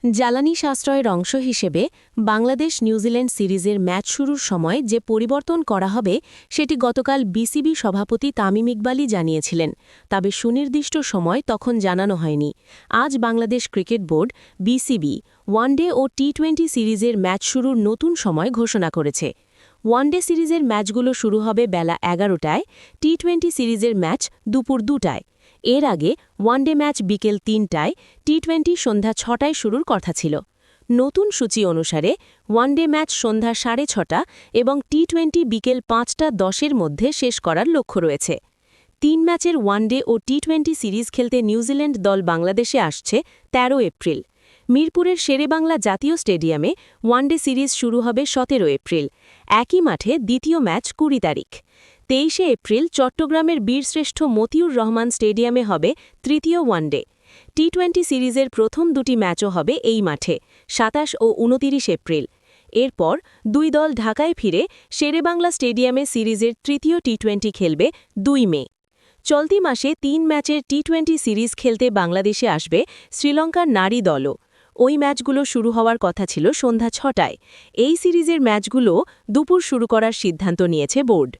জ্বালানি সাশ্রয়ের অংশ হিসেবে বাংলাদেশ নিউজিল্যান্ড সিরিজের ম্যাচ শুরুর সময় যে পরিবর্তন করা হবে সেটি গতকাল বিসিবি সভাপতি তামিম ইকবালই জানিয়েছিলেন, তবে সুনির্দিষ্ট সময় তখন জানানো হয়নি। আজ Bangladesh cricket board BCB one day ও টি-20 সিরিজের ম্যাচ শুরুর নতুন সময় ঘোষণা করেছে। ওয়ানডে সিরিজের ম্যাচগুলো শুরু হবে বেলা 11টায়, টি-20 সিরিজের ম্যাচ দুপুর 2টায়। এর আগে ওয়ানডে ম্যাচ বিকেল 3টায়, টি-20 সন্ধ্যা 6টায় শুরুর কথা ছিল। নতুন সূচি অনুসারে ওয়ানডে ম্যাচ সন্ধ্যা 6:30 এবং টি-20 বিকেল 5:10 মধ্যে শেষ করার লক্ষ্য রয়েছে। 3 ম্যাচের ওয়ানডে ও টি-20 সিরিজ খেলতে নিউজিল্যান্ড দল বাংলাদেশে আসছে 13 এপ্রিল। মিরপুরের শেরেবাংলা জাতীয় স্টেডিয়ামে ওয়ানডে সিরিজ শুরু হবে 17 এপ্রিল। একই মাঠে দ্বিতীয় ম্যাচ 20 তারিখ। 23 এপ্রিল চট্টগ্রামের বীরশ্রেষ্ঠ মতিউর রহমান স্টেডিয়ামে হবে তৃতীয় ওয়ানডে। টি-20 সিরিজের প্রথম দুটি ম্যাচও হবে এই মাঠে 27 ও 29 এপ্রিল। এরপর দুই দল ঢাকায় ফিরে শেরেবাংলা স্টেডিয়ামে সিরিজের তৃতীয় টি-20 খেলবে 2 মে। চলতি মাসে 3 ম্যাচের টি-20 সিরিজ খেলতে বাংলাদেশে আসবে শ্রীলঙ্কার নারী দলও। ওই ম্যাচগুলো শুরু হওয়ার কথা ছিল সন্ধ্যা 6টায়। এই সিরিজের ম্যাচগুলো দুপুর শুরু করার সিদ্ধান্ত নিয়েছে বোর্ড।